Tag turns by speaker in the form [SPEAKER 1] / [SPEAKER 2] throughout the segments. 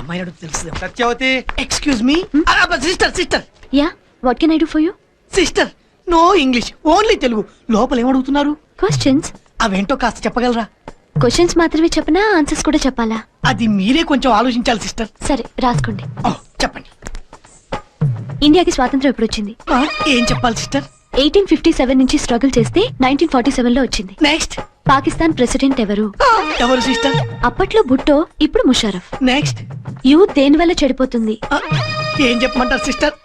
[SPEAKER 1] అమ్మాయి అడుగు తెలుసు.
[SPEAKER 2] Satyavati,
[SPEAKER 1] excuse me. Sister
[SPEAKER 3] yeah what can I do for you?
[SPEAKER 1] Sister no English, only Telugu. లోపల ఏమడుగుతున్నారు?
[SPEAKER 3] క్వశ్చన్స్.
[SPEAKER 1] అవేంటో కాస్త చెప్పగలరా?
[SPEAKER 3] క్వశ్చన్స్ మాత్రమే చెప్పనా ఆన్సర్స్ కూడా చెప్పాలా?
[SPEAKER 1] అది మీరే కొంచెం ఆలోచించాలి సిస్టర్.
[SPEAKER 3] సరే రాసుకోండి.
[SPEAKER 1] చెప్పండి.
[SPEAKER 3] ఇండియాకి స్వాతంత్రం ఎప్పుడు వచ్చింది?
[SPEAKER 1] ఏం చెప్పాలి సిస్టర్?
[SPEAKER 3] 1857 నుంచి స్ట్రగుల్ చేస్తే 1947 లో వచ్చింది.
[SPEAKER 1] నెక్స్ట్.
[SPEAKER 3] పాకిస్తాన్ ప్రెసిడెంట్ ఎవరు?
[SPEAKER 1] ఎవరు సిస్టర్?
[SPEAKER 3] అప్పట్లో భుట్టో, ఇప్పుడు ముషారఫ్.
[SPEAKER 1] నెక్స్ట్.
[SPEAKER 3] యూత్ దేని వల్ల చెడిపోతుంది?
[SPEAKER 1] ఏం చెప్పమంటారు సిస్టర్?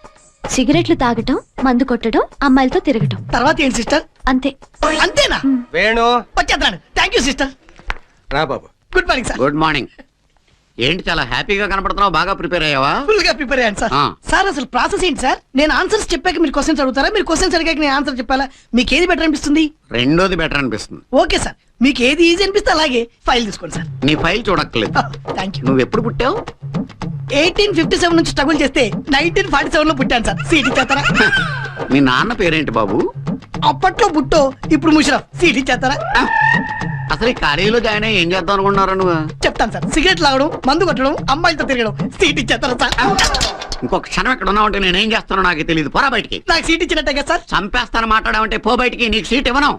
[SPEAKER 3] సిగరెట్లు తాగటం, మందు కొట్టడం, అమ్మాయిలతో తిరగటం.
[SPEAKER 1] తర్వాత ఏంటి సిస్టర్?
[SPEAKER 3] అంతే.
[SPEAKER 1] అంతేనా?
[SPEAKER 2] వేణు
[SPEAKER 1] వచ్చేద్దాను. Thank you sister.
[SPEAKER 2] రా బాబు.
[SPEAKER 1] Good morning sir.
[SPEAKER 4] Good morning. ఏంటి చాలా హ్యాపీగా కనపడుతున్నావు? బాగా ప్రిపేర్ అయ్యావా?
[SPEAKER 1] ఫుల్ గా ప్రిపేర్ అయ్యాను సార్. సార్ అసలు ప్రాసెస్ ఏంటి సార్? నేను ఆన్సర్స్ చెప్పాక మీరు క్వశ్చన్స్ అడుగుతారా? మీరు క్వశ్చన్స్ అడిగాక నేను ఆన్సర్ చెప్పాలా? మీకు ఏది బెటర్ అనిపిస్తుంది?
[SPEAKER 4] రెండోది బెటర్ అనిపిస్తుంది.
[SPEAKER 1] ఓకే సార్, మీకు ఏది ఈజీ అనిపిస్తే అలాగే ఫైల్ తీసుకోండి సార్.
[SPEAKER 4] నీ ఫైల్ చూడక్కర్లేదు.
[SPEAKER 1] Thank you.
[SPEAKER 4] నువ్వు ఎప్పుడు పుట్టావు?
[SPEAKER 1] 1857 నుంచి స్ట్రగుల్ చేస్తే 1947 లో పుట్టాను సార్. సీట్ ఇచ్చేస్తారా?
[SPEAKER 4] మీ నాన్న పేరేంటి బాబు?
[SPEAKER 1] అప్పట్లో బుట్టో, ఇప్పుడు ముషరఫ్. సీట్ ఇచ్చేస్తారా?
[SPEAKER 4] అసలు ఈ కాలేజీలో జాయిన్ అయ్యి ఏం చేద్దాం అనుకుంటున్నారు నువ్వు?
[SPEAKER 1] చెప్తాను సార్. సిగరెట్ లాగడం, మందు కొట్టడం, అమ్మాయిలతో తిరగడం. సీట్ ఇచ్చేస్తారా సార్?
[SPEAKER 4] ఇంకొక క్షణం ఎక్కడ ఉన్నావు అంటే నేనేం చేస్తానో నాకు తెలియదు. పోరా బయటికి.
[SPEAKER 1] నాకు సీట్ ఇచ్చినట్టే కదా సార్?
[SPEAKER 4] చంపేస్తాను మాట్లాడావంటే పో బయటికి. నీకు సీట్ ఇవ్వను.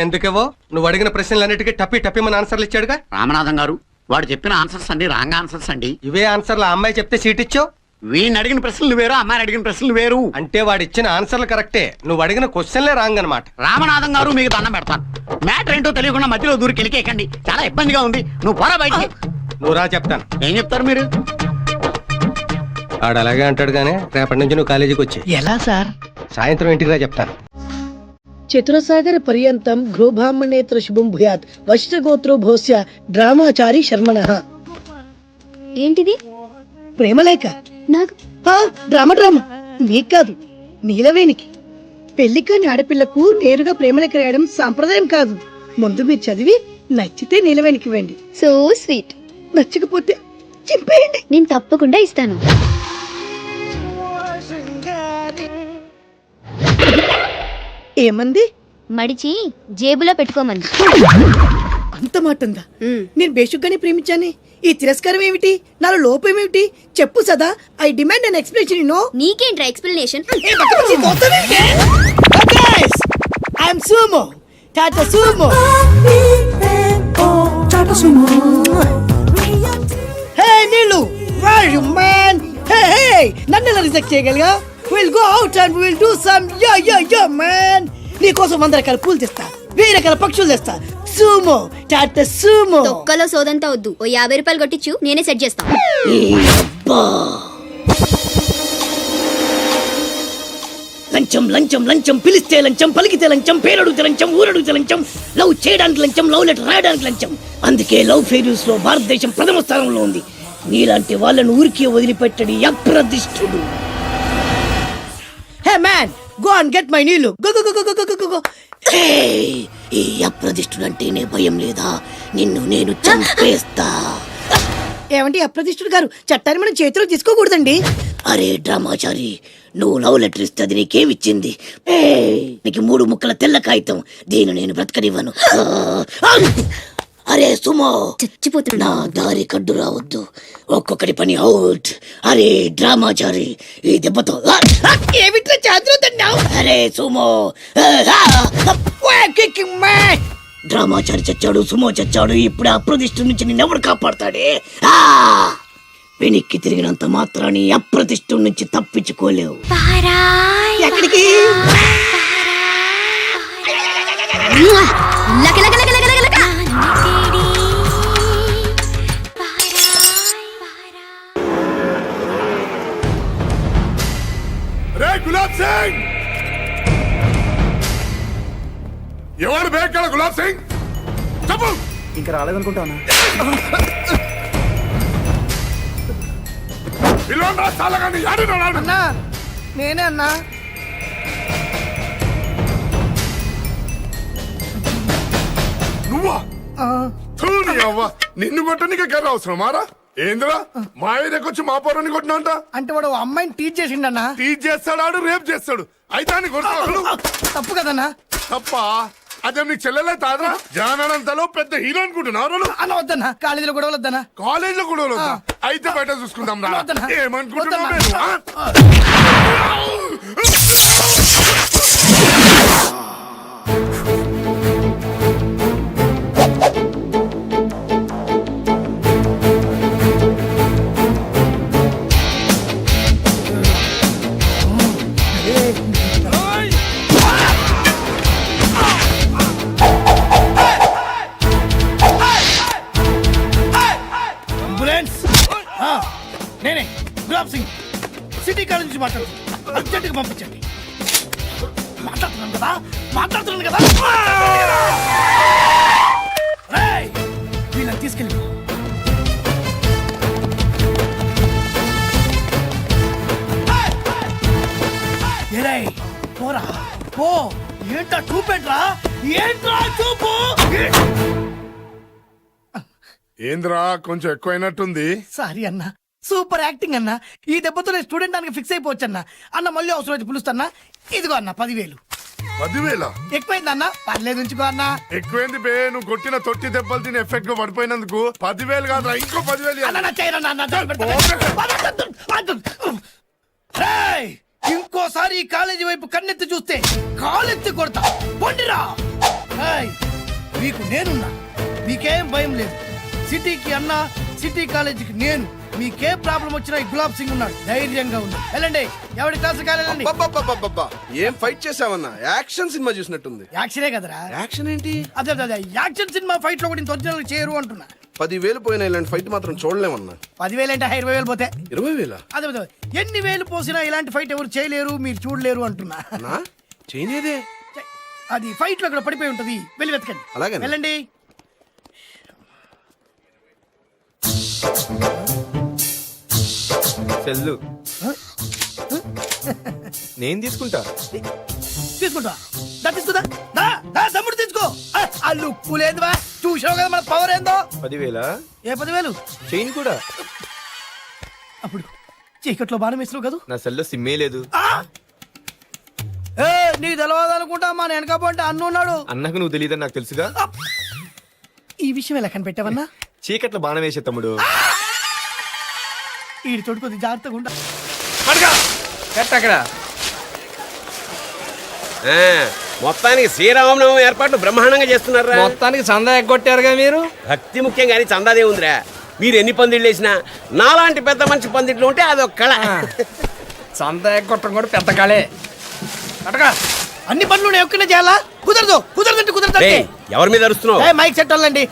[SPEAKER 2] ఎందుకేవో నువ్వు అడిగిన ప్రశ్నలన్నిటికీ టప్పి మన ఆన్సర్లు ఇచ్చాడుగా.
[SPEAKER 4] రామనాథం గారు, వాడు చెప్పిన ఆన్సర్స్ అండి రాంగ్ ఆన్సర్స్ అండి.
[SPEAKER 2] ఇవే ఆన్సర్లు ఆ అమ్మాయి చెప్తే సీట్ ఇచ్చావు.
[SPEAKER 4] వీడిని అడిగిన ప్రశ్నలు వేరు, అమ్మాయిని అడిగిన ప్రశ్నలు వేరు.
[SPEAKER 2] అంటే వాడు ఇచ్చిన ఆన్సర్లు కరెక్టే, నువ్వు అడిగిన క్వశ్చన్లే రాంగ్ అనమాట.
[SPEAKER 4] రామనాథం గారు, మీకు దండం పెడతాను. మ్యాటర్ ఏంటో తెలియకుండా మధ్యలో దూరికి వెళ్ళికేకండి. చాలా ఇబ్బందిగా ఉంది. నువ్వు పోరా బయటికి.
[SPEAKER 2] నువ్వు రా చెప్తాను.
[SPEAKER 4] ఏం చెప్తారు మీరు?
[SPEAKER 2] ఆడు అలాగే అంటాడు గానీ రేపటి నుంచి నువ్వు కాలేజీకి వచ్చి.
[SPEAKER 1] ఎలా సార్?
[SPEAKER 2] సాయంత్రం ఇంటికి రా చెప్తాను.
[SPEAKER 5] చతురసాగర పర్యంతం గృహబ్రాహ్మణేతర శుభం భూయాత్ వశిష్ఠగోత్రో భోస్య డ్రామాచారి శర్మణః.
[SPEAKER 3] ఏంటిది?
[SPEAKER 5] ప్రేమలేఖ.
[SPEAKER 3] నాకు
[SPEAKER 5] డ్రామా నీకు కాదు, నీలవేణికి. పెళ్లి కాని ఆడపిల్లకు నేరుగా ప్రేమలేఖ రాయడం సాంప్రదాయం కాదు. ముందు మీరు చదివి నచ్చితే నీలవేణికి ఇవ్వండి.
[SPEAKER 3] So sweet.
[SPEAKER 5] నచ్చకపోతే చింపేయండి.
[SPEAKER 3] నేను తప్పకుండా ఇస్తాను.
[SPEAKER 5] ఏమంది?
[SPEAKER 3] మడిచి జేబులో పెట్టుకోమంది.
[SPEAKER 5] అంత మాట ఉందా? నేను బేషుగ్గానే ప్రేమించానే. ఈ తిరస్కారం ఏమిటి? నాలో లోపం ఏమిటి? చెప్పు Sada. I demand an explanation. No.
[SPEAKER 3] నీకేంట్రా explanation?
[SPEAKER 5] I'm Sumo, Tata Sumo. Hey Neelu, where are you man? Hey, నన్ను ఎలా రిజెక్ట్ చేయగలిగా? We'll go out and we'll do some yeah man. నీకోసం 100 రకాల పూలు తెస్తా, 1000 రకాల పక్షులు తెస్తా. Sumo, Tata Sumo.
[SPEAKER 3] తొక్కలో సోదంతా వద్దు. ఓ 50 రూపాయలు కొట్టించు, నేనే సెట్ చేస్తా.
[SPEAKER 5] లంచం లంచం లంచం, పిలిస్తే లంచం, పలికితే లంచం, పేరడుగుతే లంచం, ఊరడుగుతే లంచం, లవ్ చేయడానికి లంచం, లవ్ లెటర్ రాయడానికి లంచం. అందుకే లవ్ ఫెయిల్యూర్స్ లో భారతదేశం ప్రథమ స్థానంలో ఉంది. నీలాంటి వాళ్ళను ఊరికే వదిలిపెట్టడి అప్రదిష్టుడు. Hey man, go and get my నీళ్ళు. Go go go go go go. ఈ అప్రదిష్టుడు అంటేనే భయం లేదా? నిన్ను నేను చంపేస్తా. ఏమంటే అప్రదిష్టుడు గారు, చట్టాన్ని మనం చేతిలో తీసుకోకూడదండి. అరే డ్రామాచారి, నువ్వు లవ్ లెటర్ ఇస్తే అది నీకేమిచ్చింది? నీకు 3 ముక్కల తెల్ల కాగితం. దీన్ని నేను బ్రతకనివ్వను. అరే సుమో,
[SPEAKER 3] చచ్చిపోతున్నా.
[SPEAKER 5] నా దారి కడ్డు రావద్దు. ఒక్కొక్కటి పని అవుట్. అరే డ్రామాచారి, ఈ దెబ్బతో ఏమిట్లా చాదురుతున్నావు? అరే సుమో, డ్రామాచారి చచ్చాడు, సుమో చచ్చాడు. ఇప్పుడు అప్రతిష్ఠ నుంచి నిన్నెవడు కాపాడతాడే? వెనక్కి తిరిగినంత మాత్రాన్ని అప్రతిష్ఠ నుంచి తప్పించుకోలేవు. ఎక్కడికి?
[SPEAKER 6] గులాబ్ సింగ్, ఎవరు బేక్కడ? గులాబ్ సింగ్ చెప్పు.
[SPEAKER 7] ఇంకా రాలేదనుకుంటానా?
[SPEAKER 5] అన్నా నేనే అన్నా.
[SPEAKER 6] నువ్వా? నిన్ను కొట్టడానికి కర్ర అవసరం మారా? ఏంద్రా మా ఏరియాకొచ్చి మా పొరాన్ని కొట్టినంట?
[SPEAKER 5] అంటే వాడు అమ్మాయిని టీచ్ చేసిండన్నా.
[SPEAKER 6] టీచ్ చేస్తాడు, రేపు చేస్తాడు. అయితే
[SPEAKER 5] తప్పు కదన్నా.
[SPEAKER 6] తప్ప అదే నీ చెల్లెలే తాదరా జానంతలో పెద్ద హీరో అనుకుంటున్నావు
[SPEAKER 1] అన్న వద్దన్నా కాలేజీలో కూడా వద్దన్నా.
[SPEAKER 6] కాలేజ్ లో కూడా వద్దా? అయితే బయట చూసుకుందాం రా.
[SPEAKER 1] వద్దన్నా.
[SPEAKER 6] ఏమనుకుంటున్నావు
[SPEAKER 1] వద్దన్నా.
[SPEAKER 6] నేను, ఆ?
[SPEAKER 1] అంబులెన్స్ నేనే గులాబ్ సింగ్ సిటీ కాలేజ్ నుంచి మాట్లాడుతున్నాను. అర్జెంట్గా పంపించండి. మాట్లాడుతున్నాను కదా రేయ్, వీళ్ళని తీసుకెళ్ళి ఏరేయ్, పోరా పో. ఏంటా చూపెట్రా, ఏంట్రా చూపు.
[SPEAKER 6] ఏంద్రా కొంచెం ఎక్కువైనట్టుంది.
[SPEAKER 1] సారీ అన్న, సూపర్ యాక్టింగ్ అన్న. ఈ దెబ్బతో నేను స్టూడెంట్ దానికి ఫిక్స్ అయిపోవచ్చు అన్న. అన్న మళ్ళీ అవసరం అయితే పిలుస్తాన్నా. ఇదిగో అన్న 10,000.
[SPEAKER 6] 10,000
[SPEAKER 1] ఎక్కువైంది అన్న, పర్లేదు ఉంచుకో అన్న.
[SPEAKER 6] ఎక్కువైంది బే. నువ్వు కొట్టిన తొట్టి దెబ్బలు తిని ఎఫెక్ట్ గా పడిపోయినందుకు 10,000 కాదురా, ఇంకో 10,000
[SPEAKER 1] అన్న నా చేయను అన్న, నా చేయి పెడతా. రేయ్, ఇంకోసారి ఈ కాలేజీ వైపు కన్నెత్తి చూస్తే కాలెత్తి కొడతా. పొండిరా. రేయ్, మీకు నేనున్నా, మీకేం భయం లేదు. సిటీకి అన్న, సిటీ కాలేజీకి నేను. మీకే ప్రాబ్లం వచ్చినా ఈ గులాబ్ సింగ్ ఉన్నాడు, ధైర్యంగా ఉంది. వెళ్ళండి, ఎవరి క్లాసు కాలేదండి.
[SPEAKER 7] అబ్బబ్బబ్బబ్బబ్బా. ఏం ఫైట్ చేసావన్నా? యాక్షన్ సినిమా చూసినట్టుంది.
[SPEAKER 1] యాక్షనే కదరా.
[SPEAKER 7] యాక్షన్ ఏంటి?
[SPEAKER 1] అదే అదే అదే, యాక్షన్ సినిమా ఫైట్ లో కూడా ఇంత ఒరిజినల్ చేయరు అంటున్నా.
[SPEAKER 7] 10,000 పోయినా ఇలాంటి ఫైట్ మాత్రం చూడలేమన్నా.
[SPEAKER 1] 10,000 అంటే 20,000 పోతే
[SPEAKER 7] 20,000
[SPEAKER 1] అదే అదే, ఎన్ని వేలు పోసినా ఇలాంటి ఫైట్ ఎవరు చేయలేరు, మీరు చూడలేరు అంటున్నా.
[SPEAKER 7] నా చేయనేదే.
[SPEAKER 1] అది ఫైట్ లో ఇక్కడ పడిపోయి ఉంటది, వెళ్ళి వెతకండి.
[SPEAKER 7] అలాగే.
[SPEAKER 1] వెళ్ళండి.
[SPEAKER 8] సెల్లు నేను తీసుకుంటా.
[SPEAKER 1] తీసుకుంటా. తీసుకుందా తమ్ముడు తీసుకో. ఆ లుక్కు లేదువా, చూసావు కదా మన పవర్ ఏందో.
[SPEAKER 8] 10,000
[SPEAKER 1] ఏ 10,000?
[SPEAKER 8] చైన్ కూడా.
[SPEAKER 1] అప్పుడు చీకట్లో బాణం వేసినావు కదా.
[SPEAKER 8] నా సెల్లో సిమ్మే లేదు.
[SPEAKER 1] నీకు తెలియదు అనుకుంటా, మా వెనకపోతే అన్ను ఉన్నాడు.
[SPEAKER 8] అన్నకు నువ్వు తెలియదని నాకు తెలుసుగా.
[SPEAKER 1] ఈ విషయం ఎలా కనిపెట్టావన్నా?
[SPEAKER 8] చీకట్లో బాణం వేసే తమ్ముడు.
[SPEAKER 1] ఈ తోడు కొద్ది జాగ్రత్తగా ఉంటా.
[SPEAKER 2] అక్కడ
[SPEAKER 9] మొత్తానికి శ్రీరామనవమి ఏర్పాట్లు బ్రహ్మాండంగా చేస్తున్నారా?
[SPEAKER 2] మొత్తానికి చందా ఎగ్గొట్టారుగా మీరు.
[SPEAKER 9] భక్తి ముఖ్యం కానీ చందాదే ఉందిరా. మీరు ఎన్ని పందిళ్ళు వేసినా నాలాంటి పెద్ద మంచి పందిట్లు ఉంటే అదొక కళ.
[SPEAKER 2] చందా ఎగ్గొట్టడం కూడా పెద్ద కళే. అటగా
[SPEAKER 1] అన్ని పనులు నేను ఒక్కనే చేయాలా? కుదరదు కుదరదంటే కుదరదు.
[SPEAKER 9] రేయ్, ఎవరి మీద అరుస్తున్నావు?
[SPEAKER 1] మైక్ సెట్ వాళ్ళండి.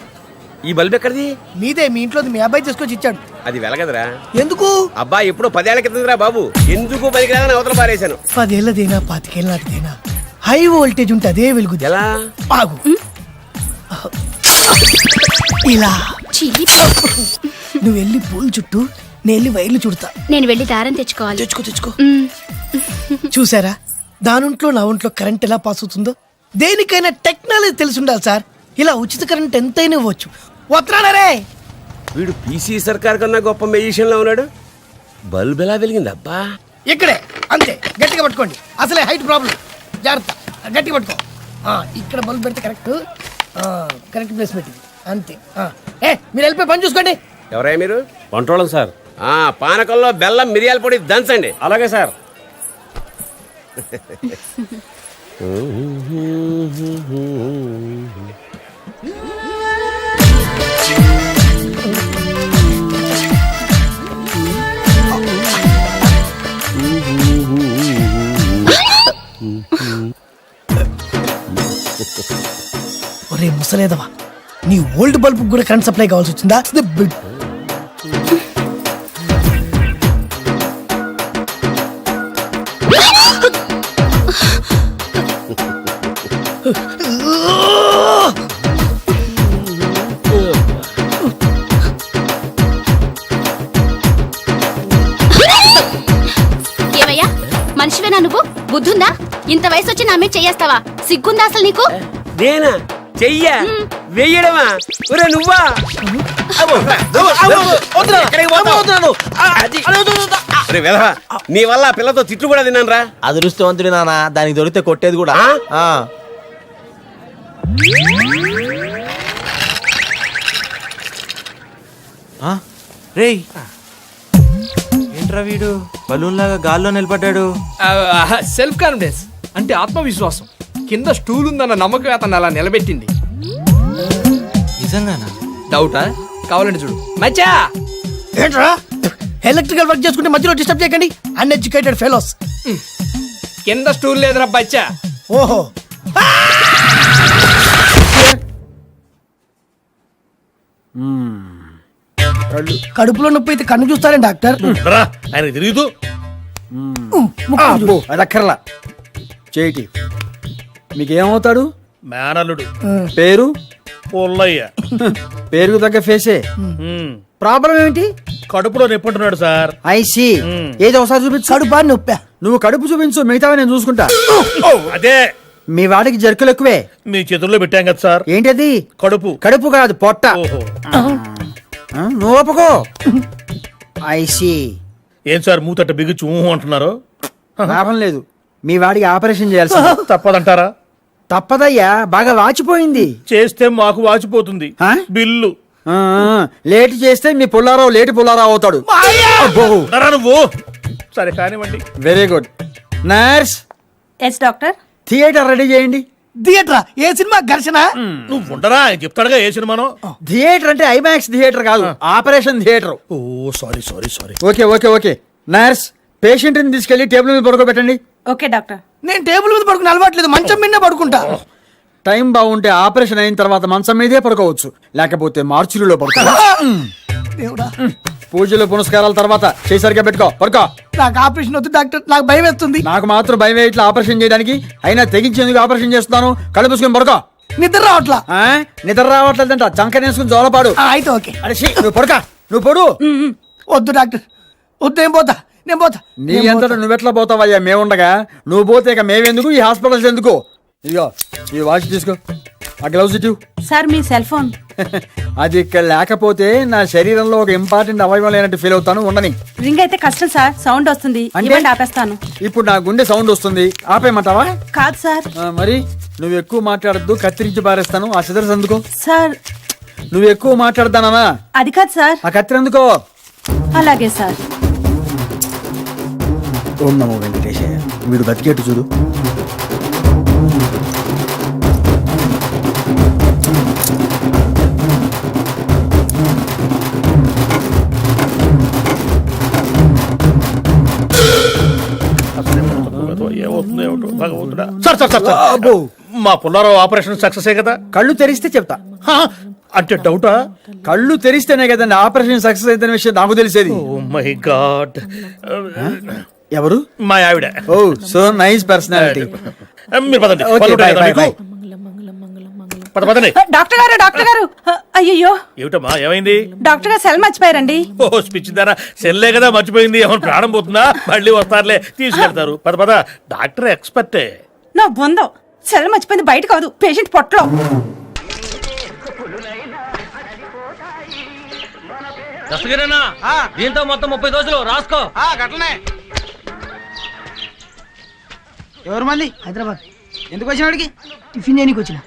[SPEAKER 9] ఈ బల్బ్ ఎక్కడిది?
[SPEAKER 1] మీదే, మీ ఇంట్లో మీ అబ్బాయి తీసుకొచ్చి ఇచ్చాడు.
[SPEAKER 9] అది వెలగదరా.
[SPEAKER 1] ఎందుకు?
[SPEAKER 9] అబ్బా ఎప్పుడో 10 ఏళ్ల క్రితంరా బాబు. ఎందుకు పనికిరాదని అవతల పారేశాను.
[SPEAKER 1] 10 ఏళ్ళదేనా 25 ఏళ్ళ నాటిదేనా హై వోల్టేజ్ ఉంటే అదే వెలుగు.
[SPEAKER 9] ఎలా?
[SPEAKER 1] ఆగు. ఇలా నువ్వు వెళ్ళి పూల చుట్టూ, నేను వెళ్ళి వైర్లు చుడతా.
[SPEAKER 3] నేను వెళ్ళి దారం తెచ్చుకోవాలి.
[SPEAKER 1] తెచ్చుకో. చూసారా, దానింట్లో నా ఒంట్లో కరెంట్ ఎలా పాస్ అవుతుందో. దేనికైనా టెక్నాలజీ తెలిసి ఉండాలి సార్. ఇలా ఉచిత కరెంట్ ఎంతైనా ఇవ్వచ్చు. వస్తున్నారే.
[SPEAKER 9] వీడు పీసీ సర్కార్ కన్నా గొప్ప మెజిషియన్ లో ఉన్నాడు. బల్బ్ ఎలా వెలిగింది అబ్బా?
[SPEAKER 1] ఇక్కడే అంతే, గట్టిగా పట్టుకోండి. అసలే హైట్ ప్రాబ్లం, జాగ్రత్త. గట్టిగా పట్టుకో. ఇక్కడ బల్బ్ పెడితే కరెక్ట్, కరెక్ట్ ప్లేస్ పెట్టింది అంతే. మీరు వెళ్ళిపోయి పని చూసుకోండి.
[SPEAKER 9] ఎవరయ్యా మీరు?
[SPEAKER 8] Control sir.
[SPEAKER 9] పానకంలో బెల్లం మిరియాల పొడి దంచండి.
[SPEAKER 8] అలాగే సార్.
[SPEAKER 1] ఒరే ముసలేదవా, నీ ఓల్డ్ బల్బ్ కూడా కరెంట్ సప్లై కావాల్సి వచ్చిందా?
[SPEAKER 3] ఏమయ్యా, మనిషివేనా నువ్వు? బుద్ధుందా? ఇంత వయసు వచ్చి నా మీద చెయ్యేస్తావా? సిగ్గుందా అసలు నీకు?
[SPEAKER 9] నేనా చెయ్య వెయ్యడమా? ఒరే నువ్వా? నీ వల్ల ఆ పిల్లతో తిట్లు కూడా తిన్నాను రా.
[SPEAKER 8] అదృష్టవంతుడి నాన్న, దానికి దొరికితే కొట్టేది కూడా.
[SPEAKER 10] రేయ్ ఏంట్రా వీడు బలూన్ లాగా గాల్లో నిలబడ్డాడు.
[SPEAKER 2] సెల్ఫ్ కాన్ఫిడెన్స్ అంటే ఆత్మవిశ్వాసం. కింద స్టూల్ ఉందన్న నమ్మకం అతను అలా నిలబెట్టింది.
[SPEAKER 10] నిజంగానా?
[SPEAKER 2] డౌటా? కావాలంటే చూడు. మచ్చా
[SPEAKER 1] ఏంట్రా ఎలక్ట్రికల్ వర్క్ చేసుకుంటే మధ్యలో డిస్టర్బ్ చేయకండి, అన్ఎడ్యుకేటెడ్ ఫెలోస్.
[SPEAKER 2] కింద స్టూల్ లేదురా బచ్చా.
[SPEAKER 1] ఓహో, కడుపులో నొప్పి అయితే కన్ను చూస్తారే డాక్టర్.
[SPEAKER 6] ఆయన తిరుగుతూ
[SPEAKER 11] అది అక్కర్లా చేటి. మీకేమవుతాడు?
[SPEAKER 6] మేనల్లుడు.
[SPEAKER 11] పేరు?
[SPEAKER 6] పుల్లయ్య.
[SPEAKER 11] పేరుకు తగ్గ ఫేసే. ప్రాబ్లం ఏమిటి?
[SPEAKER 6] కడుపులో నొప్పుంటున్నాడు సార్.
[SPEAKER 11] ఐసి ఏదో ఒకసారి చూపించు.
[SPEAKER 1] కడుపా నొప్పా?
[SPEAKER 11] నువ్వు కడుపు చూపించు, మిగతావి నేను చూసుకుంటా.
[SPEAKER 6] అదే
[SPEAKER 11] మీ వాడికి జర్కులు ఎక్కువే.
[SPEAKER 6] మీ చేతుల్లో పెట్టాం కదా సార్.
[SPEAKER 11] ఏంటది?
[SPEAKER 6] కడుపు.
[SPEAKER 11] కడుపు కాదు, పొట్ట.
[SPEAKER 6] ఓహో.
[SPEAKER 11] నువ్వు ఒప్పుకో. ఐసి
[SPEAKER 6] ఏం సార్ మూతట్ట బిగుచు ఊహు అంటున్నారు?
[SPEAKER 11] లాభం లేదు, మీ వాడికి ఆపరేషన్ చేయాల్సి.
[SPEAKER 6] తప్పదంటారా?
[SPEAKER 11] తప్పదయ్యా, బాగా వాచిపోయింది.
[SPEAKER 6] చేస్తే మాకు వాచిపోతుంది
[SPEAKER 11] ఆ?
[SPEAKER 6] బిల్లు.
[SPEAKER 11] లేట్ చేస్తే మీ పుల్లారావు లేటి పుల్లారావు అవుతాడు.
[SPEAKER 6] ఉన్నారా నువ్వు? సరే కానివ్వండి.
[SPEAKER 11] Very good. Nurse,
[SPEAKER 3] yes doctor.
[SPEAKER 11] Theatre ready చేయండి.
[SPEAKER 1] థియేటరా? ఏ సినిమా? ఘర్షణ?
[SPEAKER 6] నువ్వు ఉండరా, ఆయన చెప్తాడుగా ఏ సినిమానో.
[SPEAKER 11] థియేటర్ అంటే ఐమాక్స్ థియేటర్ కాదు, operation theatre.
[SPEAKER 6] Oh sorry sorry sorry.
[SPEAKER 11] Okay okay okay. Nurse, patient ని తీసుకెళ్లి టేబుల్ మీద పడుకోబెట్టండి.
[SPEAKER 3] Okay doctor.
[SPEAKER 1] నేను టేబుల్ మీద పడుకుని అలవాట్లేదు, మంచం మీద పడుకుంటా.
[SPEAKER 11] టైం బాగుంటే ఆపరేషన్ అయిన తర్వాత మంచం మీదే పడుకోవచ్చు, లేకపోతే మార్చులలో పడుకో.
[SPEAKER 1] దేవుడా,
[SPEAKER 11] పూజలు పునస్కారాల తర్వాత చేసరిగా పెట్టుకో, పడుకో.
[SPEAKER 1] నాకు ఆపరేషన్ వద్దు డాక్టర్, నాకు భయం వేస్తుంది.
[SPEAKER 11] నాకు మాత్రం భయం ఇట్లా ఆపరేషన్ చేయడానికి, అయినా తెగించేందుకు ఆపరేషన్ చేస్తున్నాను. కళ్ళు మూసుకొని పడుకో.
[SPEAKER 1] నిద్ర రావట్లా.
[SPEAKER 11] నిద్ర రావట్లేదంట, చంకనేసుకుని జోలపాడు.
[SPEAKER 1] అయితే ఓకే.
[SPEAKER 11] అరే నువ్వు పడుకో, నువ్వు పడు.
[SPEAKER 1] వద్దు డాక్టర్, వద్దు. నేను పోతా, నేను పోతా.
[SPEAKER 11] నీ అంతటా నువ్వెట్లా పోతావయ్యా, మేముండగా. నువ్వు పోతే ఇక మేమెందుకు, ఈ హాస్పిటల్స్ ఎందుకు? ఇదిగో ఈ వాచ్ తీసుకో, ఆ గ్లౌజ్ ఇటు.
[SPEAKER 3] సార్ మీ సెల్ ఫోన్.
[SPEAKER 11] అది ఇక్కడ లేకపోతే నా శరీరంలో ఒక ఇంపార్టెంట్ అవయవం లేనట్టు ఫీల్ అవుతాను. ఉండని.
[SPEAKER 3] రింగ్ అయితే కష్టం సార్, సౌండ్ వస్తుంది.
[SPEAKER 11] అంటే?
[SPEAKER 3] ఆపేస్తాను.
[SPEAKER 11] ఇప్పుడు నా గుండె సౌండ్ వస్తుంది, ఆపేయమంటావా?
[SPEAKER 3] కాదు సార్.
[SPEAKER 11] మరి నువ్వు ఎక్కువ మాట్లాడద్దు, కత్తిరించి పారేస్తాను. ఆ సిదర్స్ అందుకో.
[SPEAKER 3] సార్
[SPEAKER 11] నువ్వు ఎక్కువ మాట్లాడతానా?
[SPEAKER 3] అది కాదు సార్.
[SPEAKER 11] ఆ కత్తిరి అందుకో.
[SPEAKER 3] అలాగే సార్.
[SPEAKER 11] ఓం నమో వెంకటేశయ్య. వీడు బతికేట్టు చూడు.
[SPEAKER 6] సార్ సార్ సార్ మా పుల్లారావు ఆపరేషన్ సక్సెస్ కదా?
[SPEAKER 11] కళ్ళు తెరిస్తే చెప్తా.
[SPEAKER 6] అంటే డౌటా?
[SPEAKER 11] కళ్ళు తెరిస్తేనే కదండి ఆపరేషన్ సక్సెస్ అయితే విషయం నాకు తెలిసేది.
[SPEAKER 6] Oh my god.
[SPEAKER 11] ఎవరు?
[SPEAKER 6] మా ఆవిడ.
[SPEAKER 11] Oh so nice personality.
[SPEAKER 6] మీరు పదండి.
[SPEAKER 11] Okay,
[SPEAKER 6] పనులు ఉంటాయి
[SPEAKER 11] bye,
[SPEAKER 6] కదా
[SPEAKER 11] bye,
[SPEAKER 6] మీకు? పదండి.
[SPEAKER 3] డాక్టర్ గారు, డాక్టర్ గారు. అయ్యో
[SPEAKER 6] ఏమిటమ్మా, ఏమైంది?
[SPEAKER 3] డాక్టర్ గారు సెల్ మర్చిపోయారండి.
[SPEAKER 6] ఓ స్పిచ్ ధారా, సెల్లే కదా మర్చిపోయింది. ఏమైనా ప్రాణం పోతుందా? మళ్ళీ వస్తారులే, తీసుకెళ్తారు. పద పద, డాక్టర్ ఎక్స్పర్టే.
[SPEAKER 3] నా బొందం, సెల్ మర్చిపోయింది బయట కాదు, పేషెంట్ పొట్టలో.
[SPEAKER 9] దీంతో మొత్తం 30 రోజులు రాసుకో.
[SPEAKER 4] గట్లనే. ఎవరు మంది?
[SPEAKER 1] హైదరాబాద్.
[SPEAKER 4] ఎందుకు వచ్చినవాడికి?
[SPEAKER 1] టిఫిన్ చేయడానికి వచ్చిన.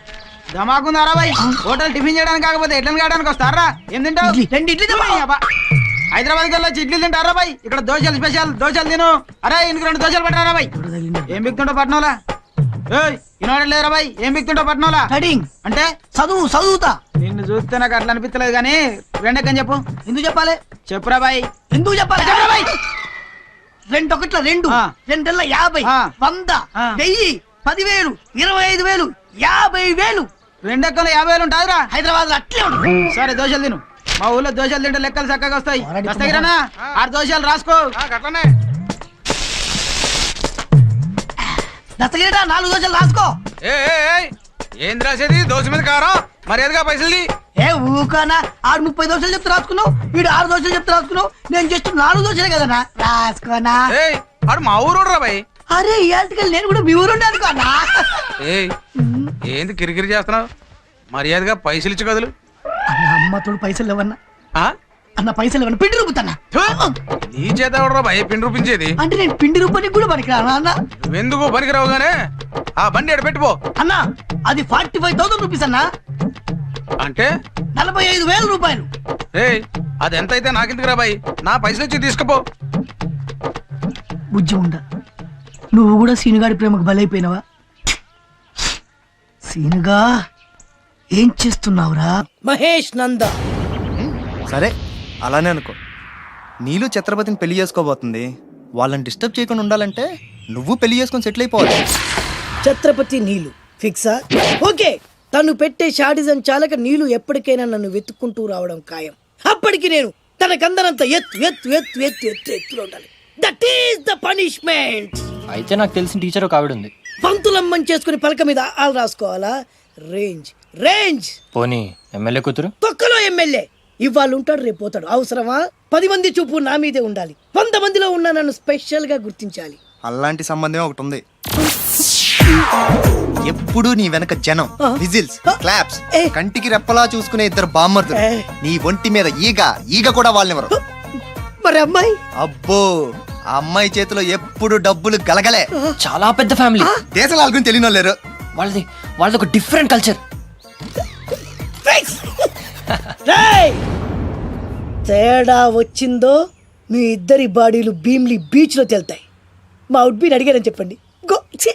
[SPEAKER 4] ధమాకుందారా బాయ్? హోటల్ టిఫిన్ చేయడానికి కాకపోతే ఎట్లని కావడానికి వస్తారా? ఏం తింటావు?
[SPEAKER 1] ఇడ్లీ. 2 ఇడ్లీ తిన్నా.
[SPEAKER 4] హైదరాబాద్ కల్లా ఇడ్లీ తింటారా బాయ్? ఇక్కడ దోశలు స్పెషల్, దోశలు తిను. అరే ఇంక 2 దోశలు పెట్టారా బాయ్? ఏం బిక్తుంటావు పట్నంలా? ఇనోడలేరా బాయ్? ఏం బిక్తుంటావు పట్నంలా?
[SPEAKER 1] స్టడింగ్
[SPEAKER 4] అంటే
[SPEAKER 1] చదువుతా.
[SPEAKER 4] నిన్ను చూస్తే నాకు అట్లా అనిపించలేదు కానీ రెండెక్కని చెప్పు.
[SPEAKER 1] ఎందుకు చెప్పాలి?
[SPEAKER 4] చెప్పురా బాయ్.
[SPEAKER 1] ఎందుకు చెప్పాలి?
[SPEAKER 4] చెప్పరా బాయ్?
[SPEAKER 1] 2 ఒకట్ల 2, 2 50, 100, 1000, 10,000, 25,000, 50,000.
[SPEAKER 4] రెండెక్కలు 50,000 ఉంటాదిరా.
[SPEAKER 1] హైదరాబాద్ లో అట్లే ఉంటుంది.
[SPEAKER 4] సరే దోశలు తిను. మా ఊళ్ళో దోశలు తింటే లెక్కలు చక్కగా వస్తాయి. వస్తాయిరానా? 6 దోశలు రాసుకో. అట్లనే
[SPEAKER 1] దస్తగిరిట 4 దోశలు రాసుకో.
[SPEAKER 4] ఏం రాసేది? దోశ మీద కారం మర్యాదగా పైసలు.
[SPEAKER 1] ఏ ఊకనా? 30 దోశలు చెప్తే రాసుకున్నావు, వీడు 6 దోశలు చెప్తే రాసుకున్నావు. నేను జస్ట్ 4 దోశలే కదనా రాసుకోనా.
[SPEAKER 4] ఆడు మా ఊరు బాయ్.
[SPEAKER 1] అరే ఇయాల్టికెళ్ళి నేను కూడా మీ ఊరుండే అనుకోనా.
[SPEAKER 4] ఏంది కిరికిరి చేస్తున్నావు? మర్యాదగా పైసలు ఇచ్చి కదులు.
[SPEAKER 1] అన్న అమ్మతోడు పైసలు ఇవ్వన్నా. అన్న పైసలు ఇవ్వను, పిండి రూపుతాన్నా.
[SPEAKER 4] నీ చేత ఎవడరా భయ పిండి రూపించేది?
[SPEAKER 1] అంటే నేను పిండి రూపానికి కూడా పనికిరానా అన్న?
[SPEAKER 4] నువ్వెందుకు పనికిరావుగానే ఆ బండి ఎడ పెట్టుకో.
[SPEAKER 1] అన్న అది 45,000 రూపీస్ అన్నా.
[SPEAKER 4] అంటే
[SPEAKER 1] 45,000 రూపాయలు.
[SPEAKER 4] అది ఎంత అయితే నాకెందుకు రాబాయి, నా పైసలు వచ్చి తీసుకుపో.
[SPEAKER 1] బుజ్జి ఉండ, నువ్వు కూడా సీనుగాడి ప్రేమకు బలైపోయినావా? సీనుగా ఏం చేస్తున్నావురా? మహేష్ నంద.
[SPEAKER 10] సరే అలానే అనుకో. నీళ్ళు ఛత్రపతిని పెళ్లి చేసుకోబోతుంది. వాళ్ళని డిస్టర్బ్ చేయకుండా ఉండాలంటే నువ్వు పెళ్లి చేసుకొని సెటిల్ అయిపోవాలి.
[SPEAKER 5] ఛత్రపతి నీలు ఫిక్సా? ఓకే, తను పెట్టే షాడిజం చాలక నీలు ఎప్పటికైనా నన్ను వెతుక్కుంటూ రావడం ఖాయం. అప్పటికి నేను తనకందరంత ఎత్తులో ఉండాలి. That is the punishment.
[SPEAKER 2] అయితే నాకు తెలిసిన టీచర్ ఒక ఆవిడ ఉంది.
[SPEAKER 5] పంతులమ్మని చేసుకుని పలక మీద ఆలు రాసుకోవాలా? Range range.
[SPEAKER 2] పోనీ ఎమ్మెల్యే కూతురు?
[SPEAKER 5] తొక్కలో ఎమ్మెల్యే. ఇవాళ ఉంటాడు, రేపు పోతాడు. అవసరమా? 10 మంది చూపు నా మీదే ఉండాలి. 100 మందిలో ఉన్న నన్ను స్పెషల్ గా గుర్తించాలి.
[SPEAKER 10] అలాంటి సంబంధం ఒకటి ఉంది. ఎప్పుడు నీ వెనక జనం, విజిల్స్, క్లాప్స్, కంటికి రెప్పలా చూసుకునే 2 బామ్మర్దులు. నీ ఒంటి మీద ఈగ కూడా వాళ్ళెవరు.
[SPEAKER 5] మరి అమ్మాయి?
[SPEAKER 10] అబ్బో, ఆ అమ్మాయి చేతిలో ఎప్పుడు డబ్బులు గలగలే.
[SPEAKER 2] చాలా పెద్ద ఫ్యామిలీ.
[SPEAKER 10] దేశాల గురించి తెలియని లేరు.
[SPEAKER 2] వాళ్ళది ఒక డిఫరెంట్ కల్చర్.
[SPEAKER 5] తేడా వచ్చిందో మీ ఇద్దరి బాడీలు భీమ్లీ బీచ్ లో తేలుతాయి. మా ఉడ్బీని అడిగారని చెప్పండి. గో. ఛీ.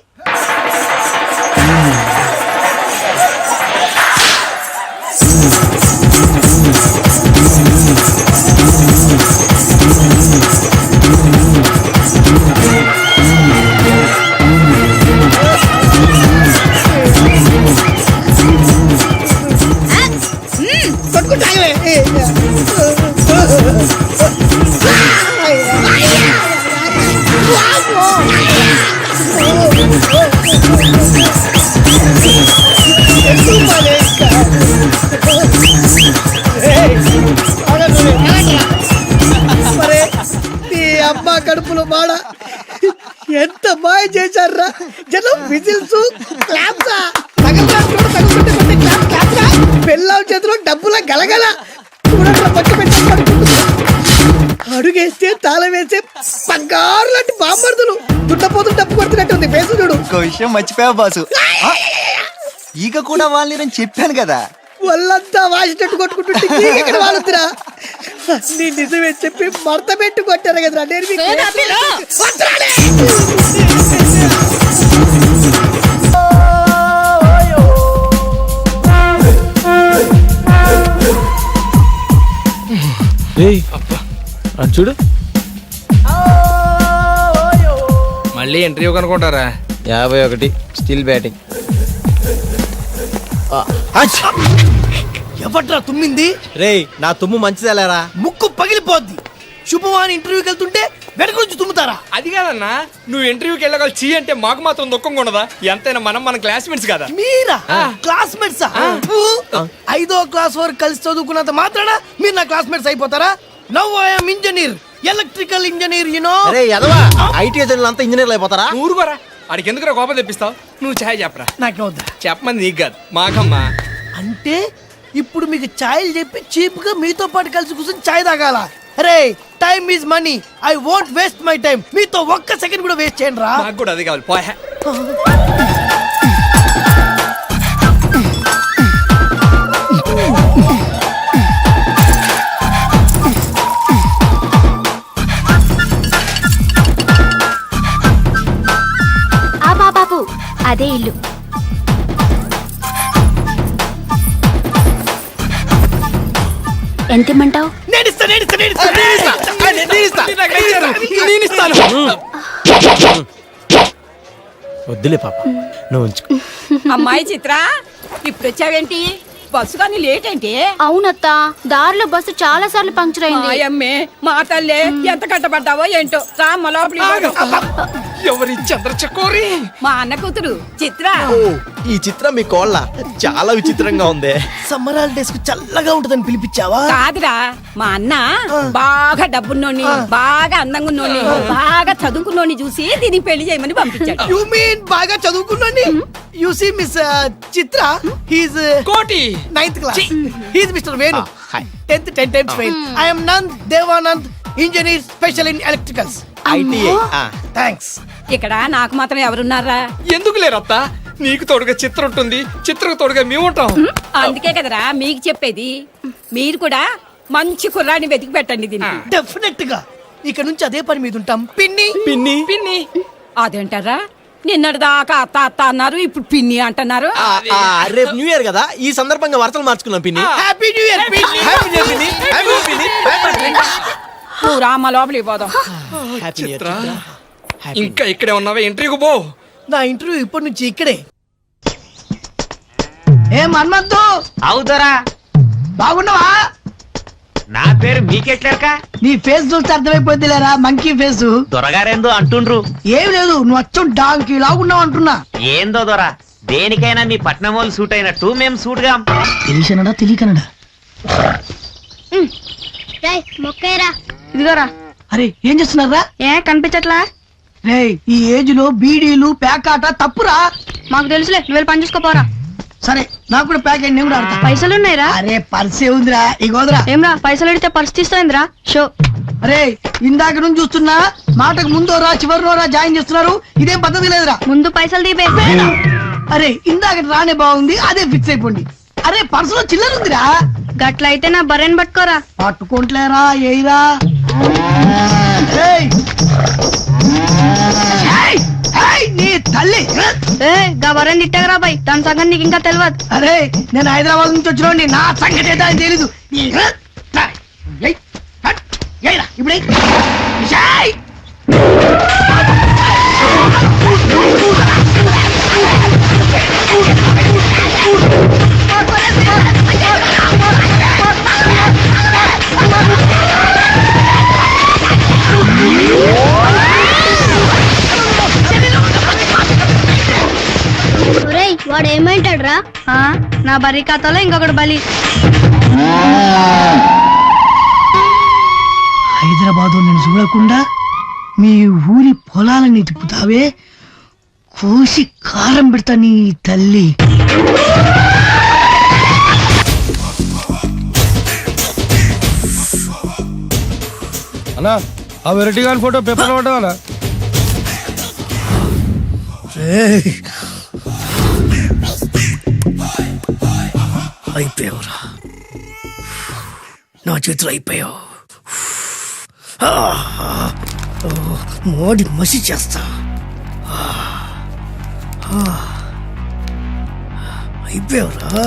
[SPEAKER 5] అమ్మ కడుపులో మాడ ఎంత మాయ చేశారా జనం. విజిల్స్, క్లాప్సా, పెళ్ళాం చేతిలో డబ్బుల గలగల. అడుగేస్తే తాళం వేసే బంగారు లాంటి బాంబర్దులు. దున్నపోతులు డబ్బు కొడుతున్నట్టుంది ఫేసు చూడు.
[SPEAKER 10] ఇంకో విషయం మర్చిపోయావు బాసు, ఈగ కూడా వాళ్ళని చెప్పాను కదా.
[SPEAKER 5] వాళ్ళంతా వాసినట్టు కొట్టుకుంటుంటే ఎక్కడ వాళ్ళురా. నీ నిజమే చెప్పి మడత పెట్టి కొట్టారు కదరా. నేను
[SPEAKER 2] చూడు, మళ్ళీ ఇంటర్వ్యూ కనుకుంటారా?
[SPEAKER 10] 51 స్టిల్ బ్యాటింగ్.
[SPEAKER 1] ఎవట్రా తుమ్మింది?
[SPEAKER 10] రేయ్, నా తుమ్ము మంచిదేలేరా.
[SPEAKER 1] ముక్కు పగిలిపోద్ది. శుభవాని ఇంటర్వ్యూకి వెళ్తుంటే వెనక నుంచి తుమ్ముతారా?
[SPEAKER 2] అది కాదన్నా, నువ్వు ఇంటర్వ్యూకి వెళ్ళగలి చీ అంటే మాకు మాత్రం దుఃఖంగా ఉండదా? ఎంతైనా మన క్లాస్మేట్స్ కదా.
[SPEAKER 1] మీరా క్లాస్మేట్సా? 5వ క్లాస్ వరకు కలిసి చదువుకున్నంత మాత్రాన మీరు నా క్లాస్మేట్స్ అయిపోతారా? Now I am engineer, electrical engineer.
[SPEAKER 10] IT అంతా ఇంజనీర్లు అయిపోతారా?
[SPEAKER 2] ఊరుకోరా, ఆడికి ఎందుకు కోపం తెప్పిస్తావు? నువ్వు ఛాయ్ చెప్పరా.
[SPEAKER 1] నాకు వద్దా?
[SPEAKER 2] చెప్పమంది నీకు కాదు, మాకమ్మా.
[SPEAKER 1] అంటే ఇప్పుడు మీకు ఛాయలు చెప్పి చీప్ గా మీతో పాటు కలిసి కూర్చొని ఛాయ్ తాగాల? అరే, time is money. I won't waste my time. మీతో ఒక్క సెకండ్ కూడా వేస్ట్ చేయండి రా.
[SPEAKER 2] నాకు కూడా అది కావాలి. పోయా.
[SPEAKER 3] బాబు అదే ఇల్లు. ఎంత ఇమ్మంటావు?
[SPEAKER 10] వద్దులే పాప, నువ్వు ఉంచుకో.
[SPEAKER 5] అమ్మాయి చిత్ర, ఇప్పుడు వచ్చావేంటి? బస్సు కానీ లేట్ ఏంటి?
[SPEAKER 3] అవునత్త, దారిలో బస్సు చాలా సార్లు పంక్చర్ అయింది.
[SPEAKER 5] అమ్మే మా తల్లే, ఎంత కట్టబడ్డావో ఏంటో. రామ్మ లోపలి.
[SPEAKER 2] ఎవరి చంద్రచకోరి?
[SPEAKER 5] మా అన్న కూతురు చిత్ర.
[SPEAKER 10] ఈ చిత్రం మీ కోళ్ళ చాలా విచిత్రంగా ఉంది.
[SPEAKER 1] సమ్మర్ హాలిడేస్ కు చల్లగా ఉంటదని పిలిపించావా?
[SPEAKER 5] కాదురా, మా అన్న బాగా డబ్బున్నోని, బాగా అందంగా ఉన్నోని, బాగా చదువుకున్నోని చూసి దీనికి పెళ్లి చేయమని పంపించాడు.
[SPEAKER 1] యు మీన్ బాగా చదువుకున్నాని? You see miss Chitra, he's
[SPEAKER 2] Koti
[SPEAKER 1] 9th class. He's mister Venu, 10th 10 times fail. I am Nand Devanand, engineer special in electricals.
[SPEAKER 10] ITI.
[SPEAKER 1] Thanks.
[SPEAKER 5] ఇక్కడ నాకు మాత్రం ఎవరున్నారా?
[SPEAKER 2] ఎందుకు లేరత్తా? నీకు తోడుగా చిత్రం ఉంటుంది, చిత్రకు తోడుగా మేము ఉంటాం.
[SPEAKER 5] అందుకే కదరా మీకు చెప్పేది. మీరు కూడా మంచి కుర్రాన్ని వెతికి పెట్టండి దీనికి.
[SPEAKER 1] డెఫినెట్ గా ఇక నుంచి అదే పని మీద ఉంటాం పిన్ని.
[SPEAKER 2] పిన్ని
[SPEAKER 5] పిన్ని అదేంటారా? నిన్నటి దాకా అత్త అత్త అన్నారు, ఇప్పుడు పిన్ని అంటున్నారు.
[SPEAKER 8] రేపు న్యూ ఇయర్ కదా, ఈ సందర్భంగా వార్తలు మార్చుకున్నాం పిన్ని.
[SPEAKER 1] హ్యాపీ న్యూ ఇయర్ పిన్ని.
[SPEAKER 8] హ్యాపీ న్యూ ఇయర్ పిన్ని. హ్యాపీ న్యూ ఇయర్ పిన్ని.
[SPEAKER 5] నువ్వు రామ లోపలికి పోదాం.
[SPEAKER 8] హ్యాపీ న్యూ ఇయర్
[SPEAKER 2] చిత్ర, ఇంకా ఇక్కడే ఉన్నావా? ఎంట్రీకి పో.
[SPEAKER 1] నా ఇంటర్వ్యూ ఇప్పటి నుంచి ఇక్కడే. ఏ మన్మద్దు
[SPEAKER 4] అవుతారా?
[SPEAKER 1] బాగున్నావా?
[SPEAKER 4] నా పేరు మీకెట్లేక?
[SPEAKER 1] నీ ఫేస్ చూస్తే అర్థమైపోద్ది లేరా, మంకీ ఫేస్.
[SPEAKER 4] దొరగారేందో అంటుండ్రు.
[SPEAKER 1] ఏం లేదు, నువ్వు అచ్చం డాంకీ లాగున్నావు అంటున్నా.
[SPEAKER 4] ఏందో దొర, దేనికైనా మీ పట్నం వాళ్ళు సూట్ అయినట్టు మేము సూట్ గా.
[SPEAKER 1] తెలియకనడా తెలియకనడా.
[SPEAKER 3] మొక్కరా
[SPEAKER 5] ఇదిగోరా.
[SPEAKER 1] అరే ఏం చేస్తున్నారా?
[SPEAKER 5] ఏ కనిపించట్లా?
[SPEAKER 1] రే ఈ ఏజ్ లో బీడీలు ప్యాకాట తప్పురా.
[SPEAKER 5] మాకు తెలుసులే, నువ్వు పని చూసుకోపోరా.
[SPEAKER 1] సరే నాకు కూడా ప్యాక్ అయ్యి నేను కూడా ఆడతా.
[SPEAKER 5] పైసలున్నాయిరా?
[SPEAKER 1] అరే పర్సే ఉందిరా, ఇగోదరా.
[SPEAKER 5] ఏమ్రా పైసలు అడిగితే పర్స్ తీస్తాయిందిరా? షో.
[SPEAKER 1] అరే ఇందాక నుంచి చూస్తున్నా, మాటకు ముందోరా చివరినోరా జాయిన్ చేస్తున్నారు. ఇదేం పద్ధతి లేదురా.
[SPEAKER 5] ముందు పైసలు తీపే.
[SPEAKER 1] అరే ఇందాక రానే బాగుంది, అదే ఫిక్స్ అయిపోండి. అరే పర్సులో చిల్లర ఉందిరా.
[SPEAKER 5] గట్లయితే నా బర్రెని పట్టుకోరా.
[SPEAKER 1] పట్టుకుంటలేరా ఏయిరా. ఏయ్! ఏయ్! ఏయ్, నీ తల్లి.
[SPEAKER 5] ఏ గా బర్రెని తిట్టగరా బాయ్, దాని సంగతి నీకు ఇంకా తెలియదు.
[SPEAKER 1] అరే నేను హైదరాబాద్ నుంచి వచ్చిన నా సంగతి ఏదో అని తెలీదు. ఏయ్! హట్! ఏయ్రా, ఇప్పుడే ఏయ్!
[SPEAKER 3] వాడు ఏమంటాడు రా?
[SPEAKER 5] నా బర్రీ ఖాతాలో ఇంకొకటి బలి.
[SPEAKER 1] హైదరాబాద్ నేను చూడకుండా మీ ఊరి పొలాలని తిప్పుతావే, కోసి కారం పెడతా నీ తల్లి.
[SPEAKER 11] అన్నా ఆ వెరైటీ గారి ఫోటో పేపర్ పడ్డా.
[SPEAKER 1] అయిపోయావురా, నా చేతులు అయిపోయావు. మోడి మసి చేస్తా. అయిపోయావురా,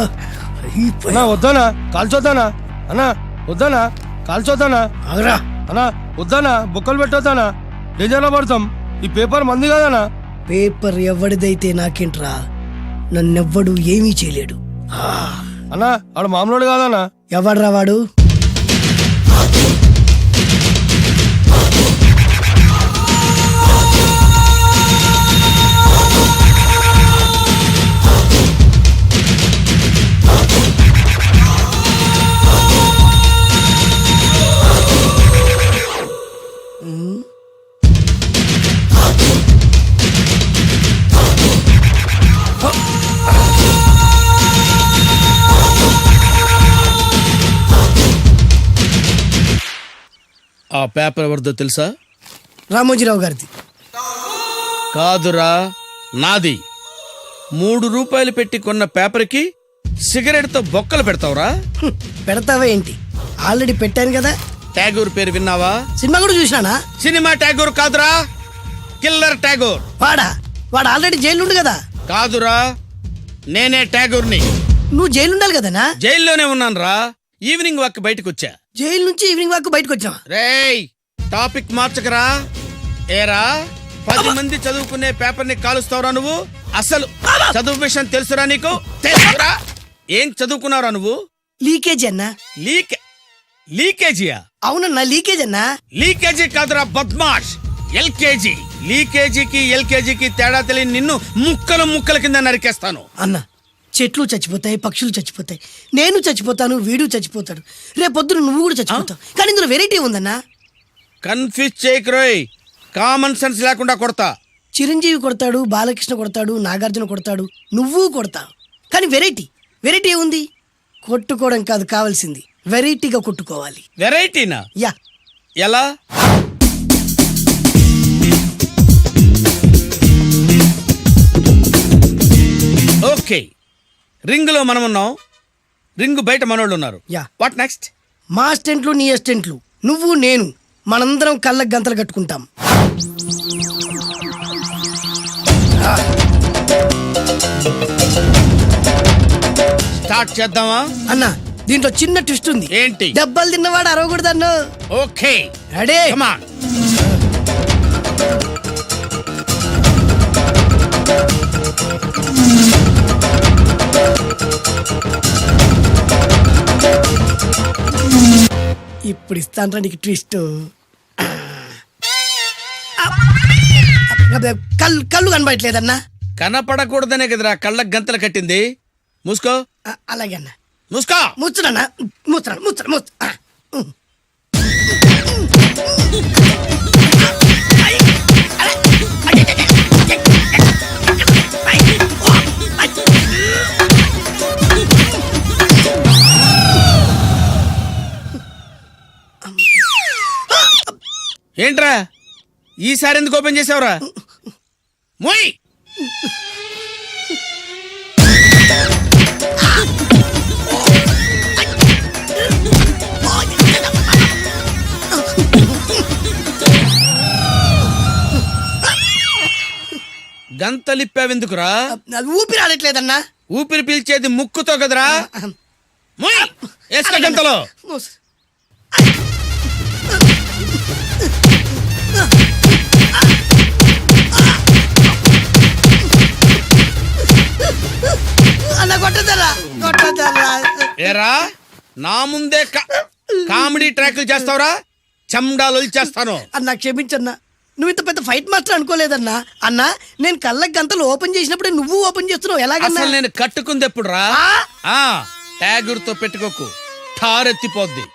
[SPEAKER 11] అన్నా వద్దానా కాల్చొద్దానా? అన్నా వద్దానా కాల్చొద్దానా?
[SPEAKER 1] ఆగరా.
[SPEAKER 11] అన్నా వద్దానా, బొక్కలు పెట్టొద్దానా? డేంజర్లో పడతాం. ఈ పేపర్ మంది కదనా?
[SPEAKER 1] పేపర్ ఎవరిదైతే నాకేంట్రా, నన్నెవ్వడు ఏమీ చేయలేడు.
[SPEAKER 11] అన్నా ఆడు మామూలు కాదనా?
[SPEAKER 1] ఎవడ్రా వాడు?
[SPEAKER 6] ఆ పేపర్ ఎవరిదో తెలుసా?
[SPEAKER 1] రామోజీరావు గారిది.
[SPEAKER 6] కాదురా, నాది. 3 రూపాయలు పెట్టి కొన్న పేపర్కి సిగరెట్ తో బొక్కలు పెడతావురా?
[SPEAKER 1] పెడతావా ఏంటి? ఆల్రెడీ పెట్టాను కదా.
[SPEAKER 6] ట్యాగూర్ పేరు విన్నావా?
[SPEAKER 1] సినిమా కూడా చూసినానా?
[SPEAKER 6] సినిమా ట్యాగూర్ కాదురా, కిల్లర్ ట్యాగూర్.
[SPEAKER 1] వాడు ఆల్రెడీ జైలు ఉండు కదా.
[SPEAKER 6] కాదురా, నేనే ట్యాగూర్ని.
[SPEAKER 1] నువ్వు జైలు ఉండాలి కదనా?
[SPEAKER 6] జైల్లోనే ఉన్నాను రా. ఈవినింగ్ వాక్ బయటకు వచ్చా.
[SPEAKER 1] జైలు నుంచి ఈవినింగ్ వాక్ బయటకు వచ్చావా?
[SPEAKER 6] రేయ్ టాపిక్ మార్చకరా. ఏరా 10 మంది చదువుకునే పేపర్ ని కాలుస్తావురా నువ్వు? అసలు చదువు విషయం తెలుసురా నీకు? తెలుసురా? ఏం చదువుకున్నావురా నువ్వు?
[SPEAKER 1] లీకేజ్ అన్నా.
[SPEAKER 6] లీకేజీయా?
[SPEAKER 1] అవునన్నా లీకేజ్ అన్నా.
[SPEAKER 6] లీకేజీ కాదురా బద్మాష్, ఎల్కేజీ. లీకేజీకి ఎల్కేజీకి తేడా తెలియని నిన్ను ముక్కలు ముక్కల కింద నరికేస్తాను.
[SPEAKER 1] అన్నా చెట్లు చచ్చిపోతాయి, పక్షులు చచ్చిపోతాయి, నేను చచ్చిపోతాను, వీడు చచ్చిపోతాడు, రేపొద్దున నువ్వు కూడా చచ్చిపోతావు. కానీ ఇందులో వెరైటీ ఉందన్నా.
[SPEAKER 6] కన్ఫ్యూజ్ చేయకురోయ్, కామన్ సెన్స్ లేకుండా కొడతా.
[SPEAKER 1] చిరంజీవి కొడతాడు, బాలకృష్ణ కొడతాడు, నాగార్జున కొడతాడు, నువ్వు కొడతావు. కానీ వెరైటీ ఉంది. కొట్టుకోవడం కాదు కావాల్సింది, వెరైటీగా కొట్టుకోవాలి.
[SPEAKER 6] వెరైటీనా?
[SPEAKER 1] యా.
[SPEAKER 6] ఎలా? ఓకే రింగ్ లో మనం ఉన్నాం, రింగ్ బయట మనోళ్ళు ఉన్నారు.
[SPEAKER 5] యా.
[SPEAKER 6] What next?
[SPEAKER 5] మా అసిస్టెంట్లు నీ అసిస్టెంట్లు నువ్వు నేను మనందరం కళ్ళకు గంతలు కట్టుకుంటాం.
[SPEAKER 6] స్టార్ట్ చేద్దామా?
[SPEAKER 5] అన్న దీంట్లో చిన్న ట్విస్ట్ ఉంది.
[SPEAKER 6] ఏంటి?
[SPEAKER 5] దెబ్బలు తిన్నవాడు అరవకూడదన్ను.
[SPEAKER 6] Okay
[SPEAKER 5] ready?
[SPEAKER 6] Come on.
[SPEAKER 5] ఇప్పుడు ఇస్తాను నీకు ట్విస్ట్. కళ్ళు కళ్ళు కనబడట్లేదన్నా.
[SPEAKER 6] కనపడకూడదనే కదరా కళ్ళకు గంతలు కట్టింది. మూసుకో.
[SPEAKER 5] అలాగే అన్న.
[SPEAKER 6] మూసుకో.
[SPEAKER 5] ముచ్చునన్నా ముచ్చున్నాను ముచ్చును ముచ్చు.
[SPEAKER 6] ఏంట్రా ఈసారి ఎందుకు ఓపెన్ చేసావురా? మోయ్. గంతలిప్పావెందుకురా?
[SPEAKER 5] ఊపిరి ఆడట్లేదన్నా.
[SPEAKER 6] ఊపిరి పీల్చేది ముక్కుతో కదరా. మోయ్. వేసుకో గంతలో.
[SPEAKER 5] మూసు. అన్న కొట్టదరా కొట్టదరా.
[SPEAKER 6] ఏరా నా ముందే కామెడీ ట్రాక్లు చేస్తావురా? చండాలు చేస్తాను.
[SPEAKER 5] అన్న క్షమించన్నా, నువ్వు ఇంత పెద్ద ఫైట్ మాస్టర్ అనుకోలేదన్నా. అన్న నేను కళ్ళకి గంతలు ఓపెన్ చేసినప్పుడు నువ్వు ఓపెన్ చేస్తున్నావు ఎలాగన్నా?
[SPEAKER 6] అసలు నేను కట్టుకుంది ఎప్పుడు రా? ట్యాగుర్తో పెట్టుకోకు, ఠారెత్తిపోద్ది.